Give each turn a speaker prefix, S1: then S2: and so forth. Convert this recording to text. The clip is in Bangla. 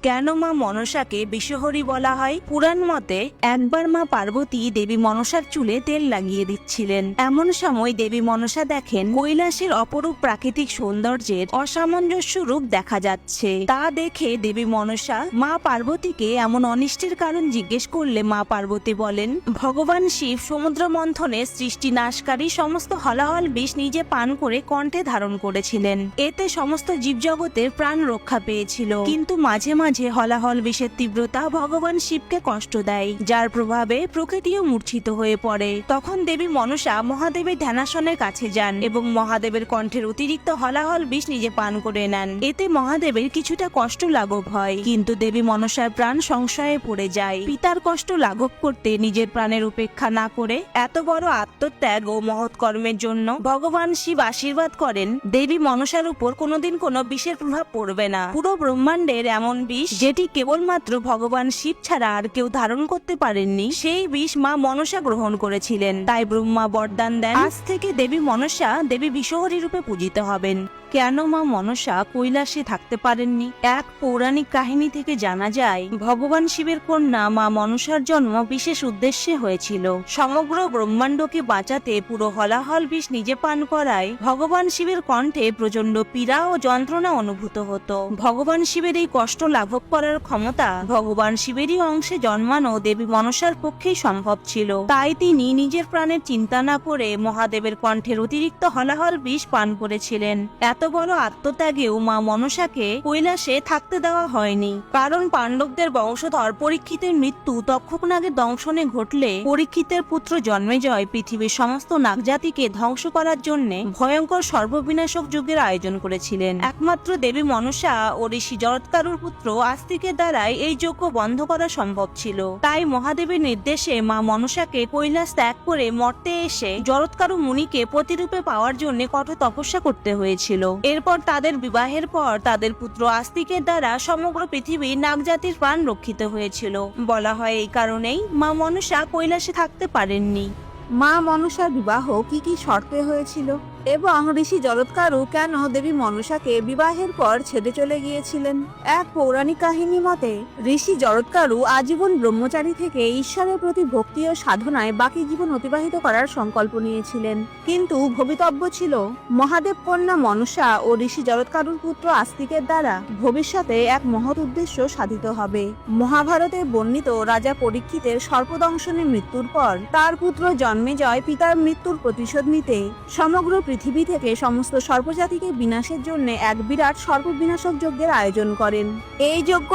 S1: কেন মা মনসাকে বিষহরী বলা হয়? পুরাণ মতে একবার মা পার্বতী দেবী মনসার চুলে তেল লাগিয়ে দিচ্ছিলেন। এমন সময় দেবী মনসা দেখেন কৈলাসের অপরূপ প্রাকৃতিক সৌন্দর্যের অসামঞ্জস্য রূপ দেখা যাচ্ছে। তা দেখে দেবী মনসা মা পার্বতীকে এমন অনিষ্টের কারণ জিজ্ঞেস করলে মা পার্বতী বলেন, ভগবান শিব সমুদ্র মন্থনে সৃষ্টি নাশকারী সমস্ত হলাহল বিষ নিজে পান করে কণ্ঠে ধারণ করেছিলেন। এতে সমস্ত জীবজগতের প্রাণ রক্ষা পেয়েছিল, কিন্তু মাঝে মাঝে হলাহল বিষের তীব্রতা ভগবান শিবকে কষ্ট দেয়, যার প্রভাবে প্রকৃতিও মূর্ছিত হয়ে পড়ে। তখন দেবী মনসা মহাদেবের ধ্যানাসনের কাছে যান এবং মহাদেবের কণ্ঠের অতিরিক্ত হলাহল বিষ নিজে পান করে নেন। এতে মহাদেবের কিছুটা কষ্ট লাঘব হয়, কিন্তু দেবী মনসার প্রাণ সংশয়ে পড়ে যায়। পিতার কষ্ট লাঘব করতে নিজের প্রাণের উপেক্ষা না করে এত বড় আত্মত্যাগ ও মহৎ কর্মের জন্য ভগবান শিব আশীর্বাদ করেন, দেবী মনসার উপর কোনোদিন কোনো বিষের প্রভাব পড়বে না। পুরো ব্রহ্মাণ্ডের এমন বিষ যেটি কেবলমাত্র ভগবান শিব ছাড়া আর কেউ ধারণ করতে পারেননি, সেই বিষ মা মনসা গ্রহণ করেছিলেন। তাই ব্রহ্মা বরদান দেন, আজ থেকে দেবী মনসা দেবী বিষহরী রূপে পূজিত হবেন। কেন মা মনসা কৈলাসে থাকতে পারেননি? এক পৌরাণিক কাহিনী থেকে জানা যায়, ভগবান শিবের কন্যা মা মনসার জন্ম বিশেষ উদ্দেশ্যে হয়েছিল। সমগ্র ব্রহ্মাণ্ডকে বাঁচাতে পুরো হলাহল বিষ নিজে পান করায় ভগবান শিবের কণ্ঠে প্রচন্ড পীড়া ও যন্ত্রণা অনুভূত হতো। ভগবান শিবের এই কষ্ট লাঘব করার ক্ষমতা ভগবান শিবেরই অংশে জন্মানো দেবী মনসার পক্ষেই সম্ভব ছিল। তাই তিনি নিজের প্রাণের চিন্তা না করে মহাদেবের কণ্ঠের অতিরিক্ত হলাহল বিষ পান করেছিলেন। এত বড় আত্মত্যাগেও মা মনসাকে কৈলাসে থাকতে দেওয়া হয়নি, কারণ পাণ্ডবদের বংশধর পরীক্ষিতের মৃত্যু তক্ষক নাগের দংশনে ঘটলে পরীক্ষিতের পুত্র জন্মেজয় পৃথিবীর সমস্ত নাগজাতিকে ধ্বংস করার জন্য ভয়ঙ্কর সর্ববিনাশক যজ্ঞের আয়োজন করেছিলেন। একমাত্র দেবী মনসা ও ঋষি জরৎকারুর পুত্র আস্তিকের দ্বারাই এই যজ্ঞ বন্ধ করা সম্ভব ছিল। তাই মহাদেবের নির্দেশে মা মনসাকে কৈলাস ত্যাগ করে মর্তে এসে জরৎকারু মুনিকে প্রতিরূপে পাওয়ার জন্য কঠোর তপস্যা করতে হয়েছিল। এরপর তাদের বিবাহের পর তাদের পুত্র আস্তিকের দ্বারা সমগ্র পৃথিবীর নাগজাতির প্রাণ রক্ষিত হয়েছিল। বলা হয় এই কারণেই মা মনসা কৈলাসে থাকতে পারেননি।
S2: মা মনসার বিবাহ কি কি শর্তে হয়েছিল এবং ঋষি জরৎকারু কেন দেবী মনসাকে বিবাহের পর ছেড়ে চলে গিয়েছিলেন? এক পৌরাণিক কাহিনী মতে ঋষি জরৎকারু আজীবন ব্রহ্মচারী থেকে ঈশ্বরের প্রতি ভক্তি ও সাধনায় বাকি জীবন অতিবাহিত করার সংকল্প নিয়েছিলেন, কিন্তু ভবিতব্য ছিল মহাদেব কন্যা মনসা ও ঋষি জরৎকারুর পুত্র আস্তিকের দ্বারা ভবিষ্যতে এক মহৎ উদ্দেশ্য সাধিত হবে। মহাভারতে বর্ণিত রাজা পরীক্ষিতের সর্পদংশনে মৃত্যুর পর তার পুত্র জন্মেজয় পিতার মৃত্যুর প্রতিশোধ নিতে সমগ্র পৃথিবী থেকে সমস্ত সর্পজাতিকে বিনাশের জন্য এক বিরাট সর্প বিনাশক যজ্ঞের আয়োজন করেন। এই যজ্ঞ